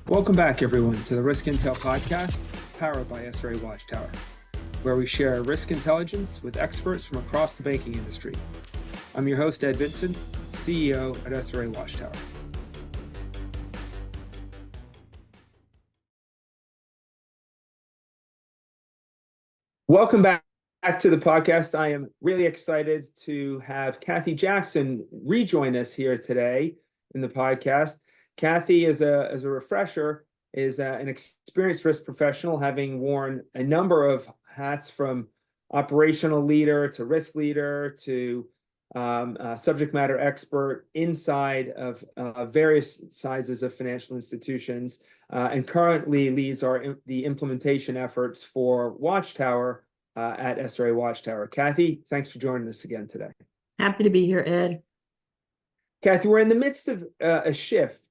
Welcome back, everyone, to the Risk Intel podcast, powered by SRA Watchtower, where we share risk intelligence with experts from across the banking industry. I'm your host, Ed Vincent, CEO at SRA Watchtower. Welcome back to the podcast. I am really excited to have Cathy Jackson rejoin us here today in the podcast. Cathy, as a refresher, is an experienced risk professional, having worn a number of hats from operational leader to risk leader to subject matter expert inside of various sizes of financial institutions, and currently leads the implementation efforts for Watchtower at SRA Watchtower. Cathy, thanks for joining us again today. Happy to be here, Ed. Cathy, we're in the midst of a shift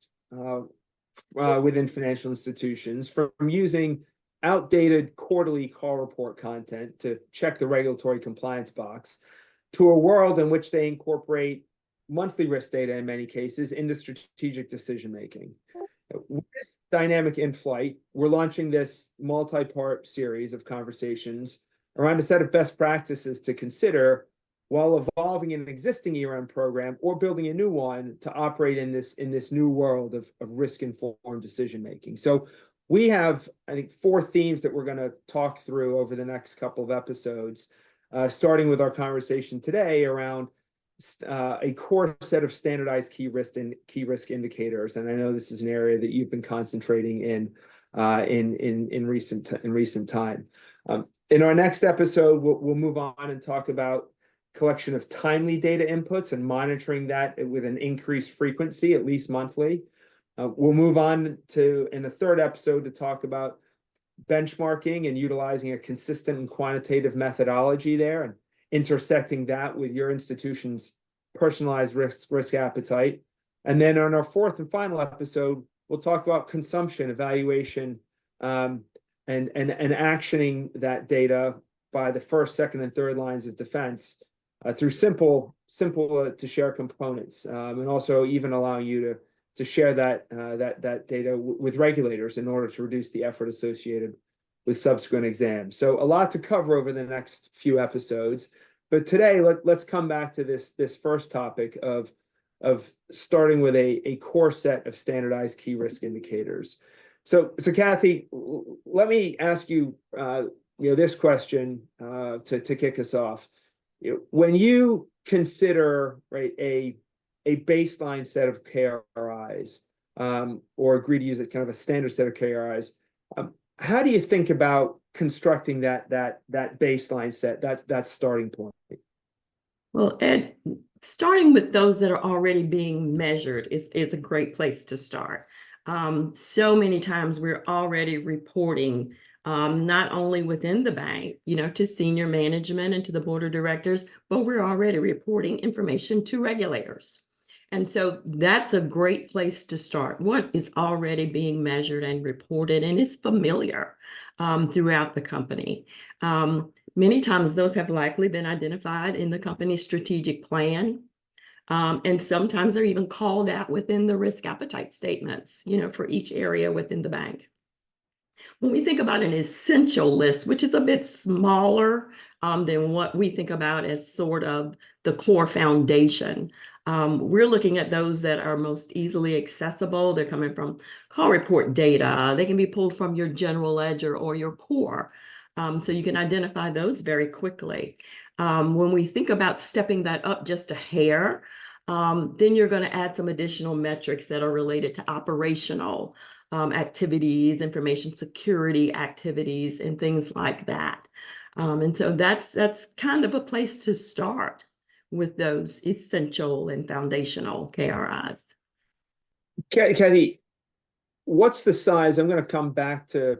within financial institutions from using outdated quarterly call report content to check the regulatory compliance box to a world in which they incorporate monthly risk data in many cases into strategic decision making. With this dynamic in flight, we're launching this multi-part series of conversations around a set of best practices to consider while evolving an existing program or building a new one to operate in this new world of risk-informed decision-making. So we have, I think, 4 themes that we're going to talk through over the next couple of episodes, starting with our conversation today around a core set of standardized key risk indicators. And I know this is an area that you've been concentrating in recent time. In our next episode, we'll move on and talk about collection of timely data inputs and monitoring that with an increased frequency, at least monthly. We'll move on to, in the third episode, to talk about benchmarking and utilizing a consistent and quantitative methodology there and intersecting that with your institution's personalized risk appetite. And then on our fourth and final episode, we'll talk about consumption, evaluation, and actioning that data by the first, second, and third lines of defense through simple to share components, and also even allowing you to share that data with regulators in order to reduce the effort associated with subsequent exams. So a lot to cover over the next few episodes. But today, let's come back to this first topic of starting with a core set of standardized key risk indicators. So Cathy, let me ask you, this question to kick us off. When you consider a baseline set of KRIs, or agree to use it kind of a standard set of KRIs, how do you think about constructing that baseline set, that starting point? Well, Ed, starting with those that are already being measured is a great place to start. So many times we're already reporting not only within the bank, to senior management and to the board of directors, but we're already reporting information to regulators. And so that's a great place to start. What is already being measured and reported and is familiar throughout the company. Many times those have likely been identified in the company's strategic plan. And sometimes they're even called out within the risk appetite statements, for each area within the bank. When we think about an essential list, which is a bit smaller than what we think about as sort of the core foundation, we're looking at those that are most easily accessible. They're coming from call report data. They can be pulled from your general ledger or your core. So you can identify those very quickly. When we think about stepping that up just a hair, then you're going to add some additional metrics that are related to operational activities, information security activities, and things like that. And so that's kind of a place to start with those essential and foundational KRIs. Cathy, what's the size? I'm going to come back to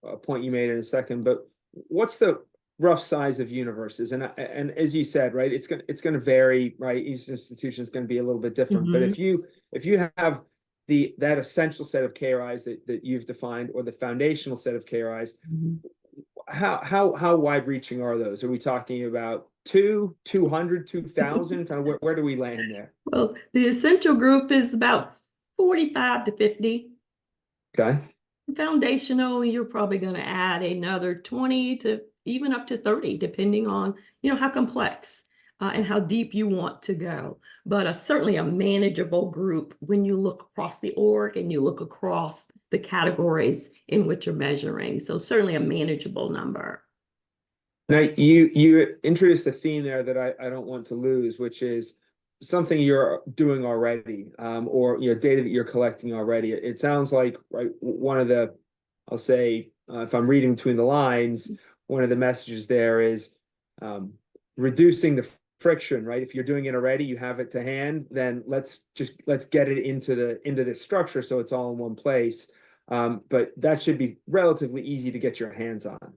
a point you made in a second, but what's the rough size of universes? And as you said, right, it's going to vary, right? Each institution is going to be a little bit different. But if you have that essential set of KRIs that you've defined, or the foundational set of KRIs, how wide reaching are those? Are we talking about 200, 2,000? Kind of where do we land there? Well, the essential group is about 45 to 50. Okay. Foundational, you're probably going to add another 20 to even up to 30, depending on, how complex and how deep you want to go. But certainly a manageable group when you look across the org and you look across the categories in which you're measuring. So certainly a manageable number. Now you introduced a theme there that I don't want to lose, which is something you're doing already, or data that you're collecting already. It sounds like, right, one of the, I'll say, if I'm reading between the lines, one of the messages there is reducing the friction, right? If you're doing it already, you have it to hand, then let's get it into this structure so it's all in one place. But that should be relatively easy to get your hands on.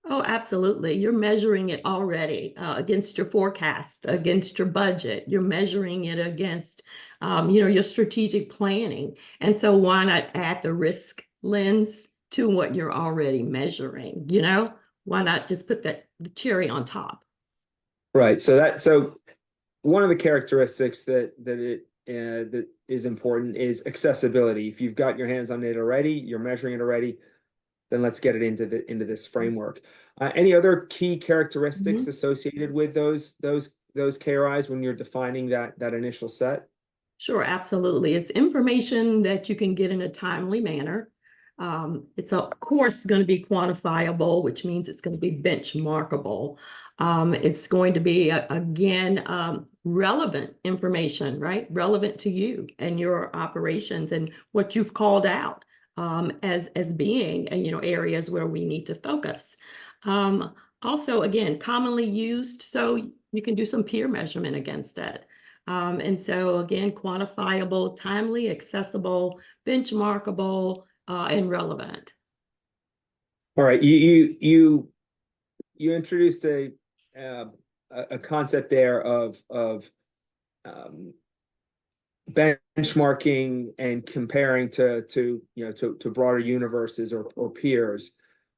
Oh, absolutely. You're measuring it already against your forecast, against your budget. You're measuring it against, your strategic planning. And so why not add the risk lens to what you're already measuring? Why not just put the cherry on top? Right. So one of the characteristics that is important is accessibility. If you've got your hands on it already, you're measuring it already, then let's get it into this framework. Any other key characteristics associated with those KRIs when you're defining that initial set? Sure, absolutely. It's information that you can get in a timely manner. It's of course going to be quantifiable, which means it's going to be benchmarkable. It's going to be, again, relevant information, right? Relevant to you and your operations and what you've called out as being, areas where we need to focus. Also, again, commonly used, so you can do some peer measurement against it. And so again, quantifiable, timely, accessible, benchmarkable, and relevant. All right, you introduced a concept there of benchmarking and comparing to broader universes or peers.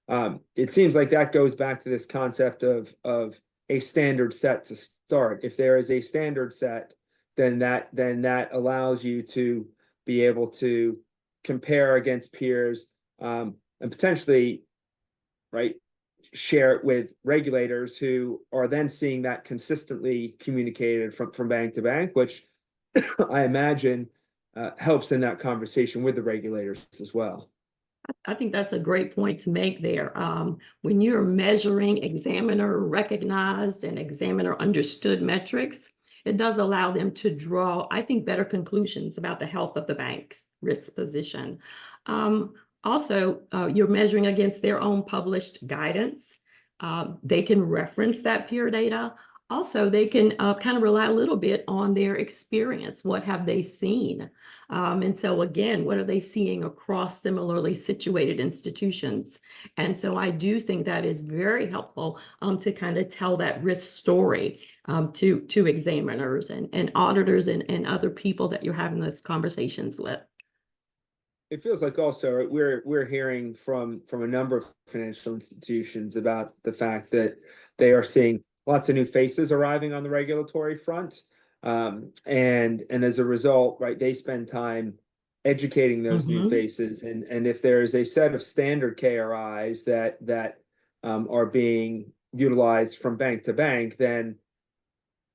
It seems like that goes back to this concept of a standard set to start. If there is a standard set, then that allows you to be able to compare against peers, and potentially, right, share it with regulators who are then seeing that consistently communicated from bank to bank, which I imagine helps in that conversation with the regulators as well. I think that's a great point to make there. When you're measuring examiner recognized and examiner understood metrics, it does allow them to draw, I think, better conclusions about the health of the bank's risk position. Also, you're measuring against their own published guidance. They can reference that peer data. Also, they can kind of rely a little bit on their experience. What have they seen? And so again, what are they seeing across similarly situated institutions? And so I do think that is very helpful to kind of tell that risk story to examiners and auditors and other people that you're having those conversations with. It feels like also we're hearing from a number of financial institutions about the fact that they are seeing lots of new faces arriving on the regulatory front. And as a result, right, they spend time educating those new faces. And if there's a set of standard KRIs that are being utilized from bank to bank, then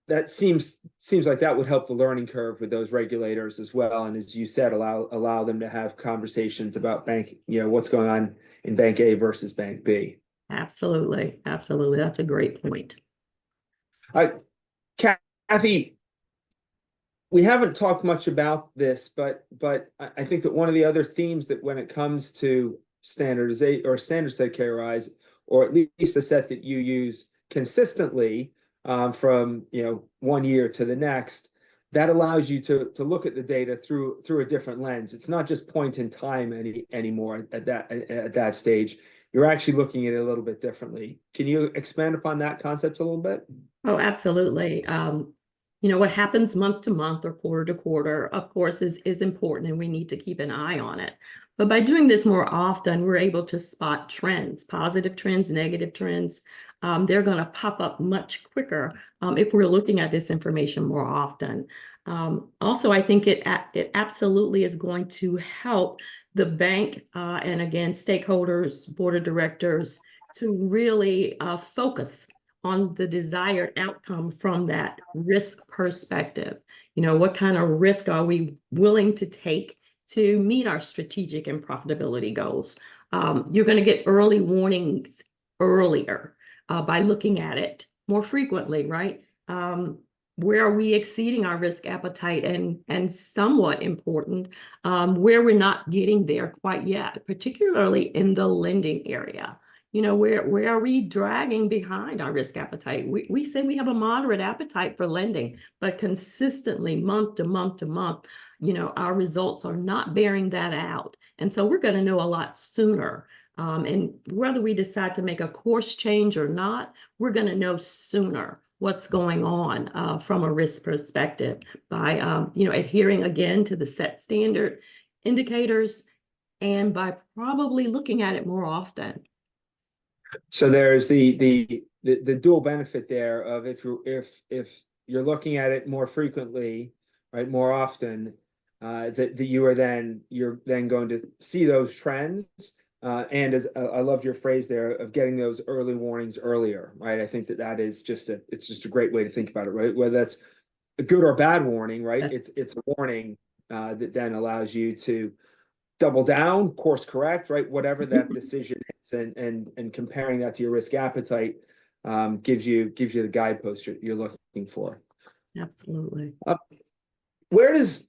that seems like that would help the learning curve with those regulators as well. And as you said, allow them to have conversations about bank, what's going on in bank A versus bank B. Absolutely. Absolutely. That's a great point. Cathy, we haven't talked much about this, but I think that one of the other themes that when it comes to standardization or standard set KRIs, or at least a set that you use consistently from 1 year to the next, that allows you to look at the data through a different lens. It's not just point in time anymore at that stage. You're actually looking at it a little bit differently. Can you expand upon that concept a little bit? Oh, absolutely. What happens month to month or quarter to quarter, of course, is important, and we need to keep an eye on it. But by doing this more often, we're able to spot trends, positive trends, negative trends. They're going to pop up much quicker if we're looking at this information more often. Also, I think it absolutely is going to help the bank and again, stakeholders, board of directors to really focus on the desired outcome from that risk perspective. You know, what kind of risk are we willing to take to meet our strategic and profitability goals? You're going to get early warnings earlier by looking at it more frequently, right? Where are we exceeding our risk appetite, and somewhat important, where we're not getting there quite yet, particularly in the lending area. You know, where are we dragging behind our risk appetite? We say we have a moderate appetite for lending, but consistently month to month to month, you know, our results are not bearing that out. And so we're going to know a lot sooner. And whether we decide to make a course change or not, we're going to know sooner what's going on from a risk perspective by, you know, adhering again to the set standard indicators and by probably looking at it more often. So there's the dual benefit there of if you're looking at it more frequently, right, more often, that you're then going to see those trends. And as I loved your phrase there of getting those early warnings earlier, right? I think that is just it's just a great way to think about it, right? Whether that's a good or bad warning, right? It's a warning that then allows you to double down, course correct, right? Whatever that decision is, and comparing that to your risk appetite gives you the guidepost you're looking for. Absolutely. Where does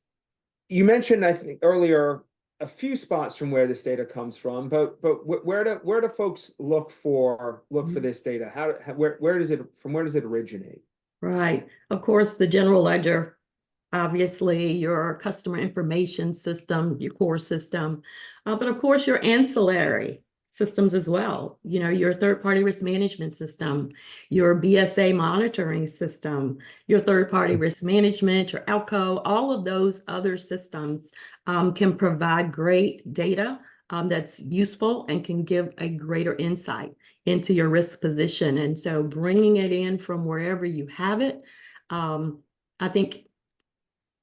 you mentioned, I think earlier, a few spots from where this data comes from, but where do folks look for this data? Where does it originate? Right. Of course, the general ledger, obviously your customer information system, your core system, but of course your ancillary systems as well. You know, your third-party risk management system, your BSA monitoring system, your third-party risk management, your ALCO, all of those other systems can provide great data that's useful and can give a greater insight into your risk position. And so bringing it in from wherever you have it, I think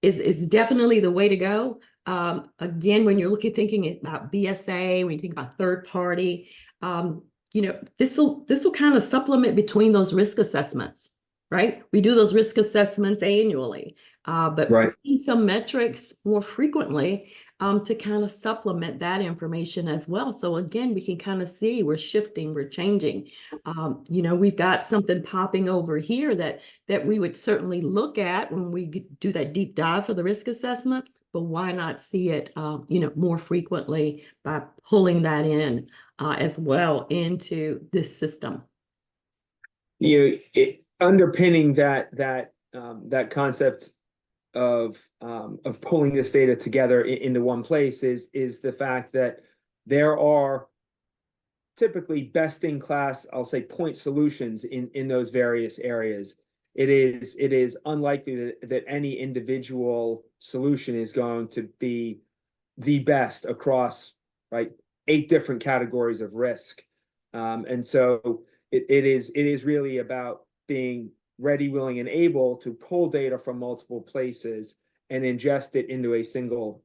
is definitely the way to go. Again, when you're thinking about BSA, when you think about third party, you know, this will kind of supplement between those risk assessments, right? We do those risk assessments annually, but Right. bringing some metrics more frequently to kind of supplement that information as well. So again, we can kind of see we're shifting, we're changing. You know, we've got something popping over here that we would certainly look at when we do that deep dive for the risk assessment, but why not see it, you know, more frequently by pulling that in as well into this system? Underpinning that concept of pulling this data together into one place is the fact that there are typically best in class, I'll say, point solutions in those various areas. It is unlikely that any individual solution is going to be the best across, right, 8 different categories of risk. And so it is really about being ready, willing, and able to pull data from multiple places and ingest it into a single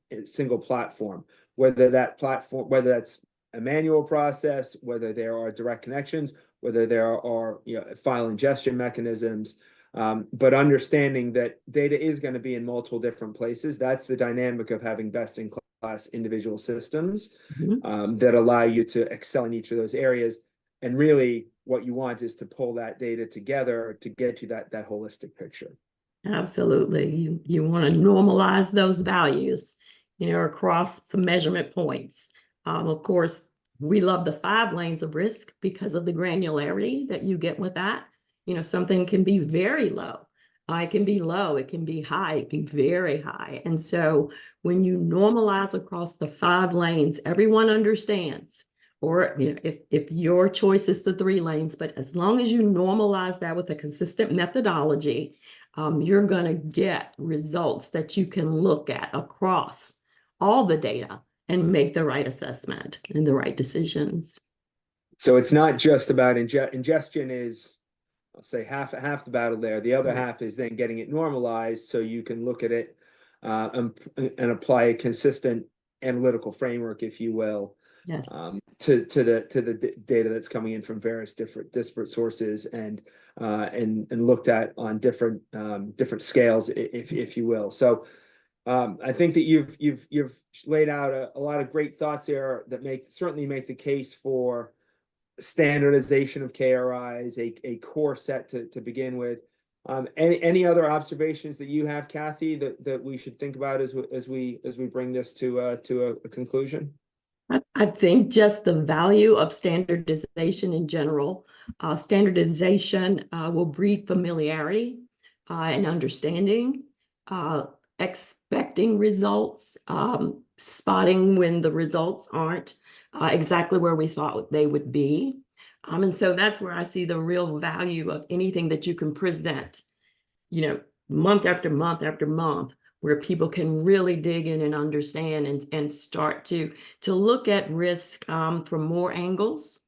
platform, whether that's a manual process, whether there are direct connections, whether there are, you know, file ingestion mechanisms, but understanding that data is going to be in multiple different places. That's the dynamic of having best in class individual systems that allow you to excel in each of those areas. And really what you want is to pull that data together to get you that holistic picture. Absolutely. You want to normalize those values, you know, across some measurement points. Of course, we love the 5 lanes of risk because of the granularity that you get with that. You know, something can be very low. It can be low, it can be high, it can be very high. And so when you normalize across the 5 lanes, everyone understands. Or, you know, if your choice is the 3 lanes, but as long as you normalize that with a consistent methodology, you're going to get results that you can look at across all the data and make the right assessment and the right decisions. So it's not just about ingestion is, I'll say, half the battle there. The other half is then getting it normalized so you can look at it and apply a consistent analytical framework, if you will, Yes. to the data that's coming in from various disparate sources, and looked at on different scales, if you will. So I think that you've laid out a lot of great thoughts here that certainly make the case for standardization of KRIs, a core set to begin with. Any other observations that you have, Cathy, that we should think about as we bring this to a conclusion? I think just the value of standardization in general. Standardization will breed familiarity and understanding, expecting results, spotting when the results aren't exactly where we thought they would be. And so that's where I see the real value of anything that you can present, month after month after month, where people can really dig in and understand and start to look at risk from more angles,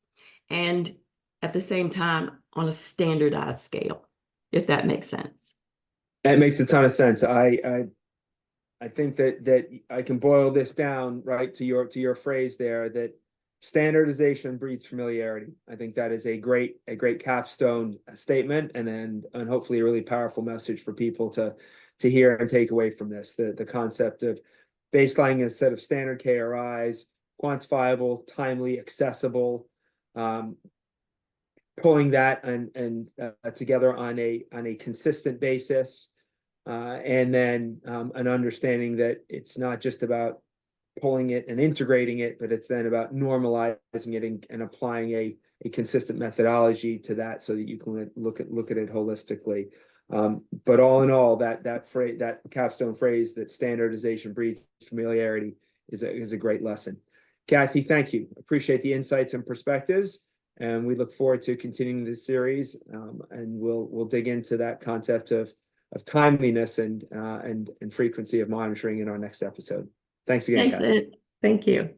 and at the same time on a standardized scale, if that makes sense. That makes a ton of sense. I think that I can boil this down right to your phrase there, that standardization breeds familiarity. I think that is a great capstone statement, and hopefully a really powerful message for people to hear and take away from this. The concept of baselining a set of standard KRIs, quantifiable, timely, accessible, pulling that and together on a consistent basis, and then an understanding that it's not just about pulling it and integrating it, but it's then about normalizing it and applying a consistent methodology to that, so that you can look at it holistically. But all in all, that capstone phrase, that standardization breeds familiarity, is a great lesson. Cathy, thank you. Appreciate the insights and perspectives, and we look forward to continuing this series. And we'll dig into that concept of timeliness and frequency of monitoring in our next episode. Thanks again, Cathy. Thank you.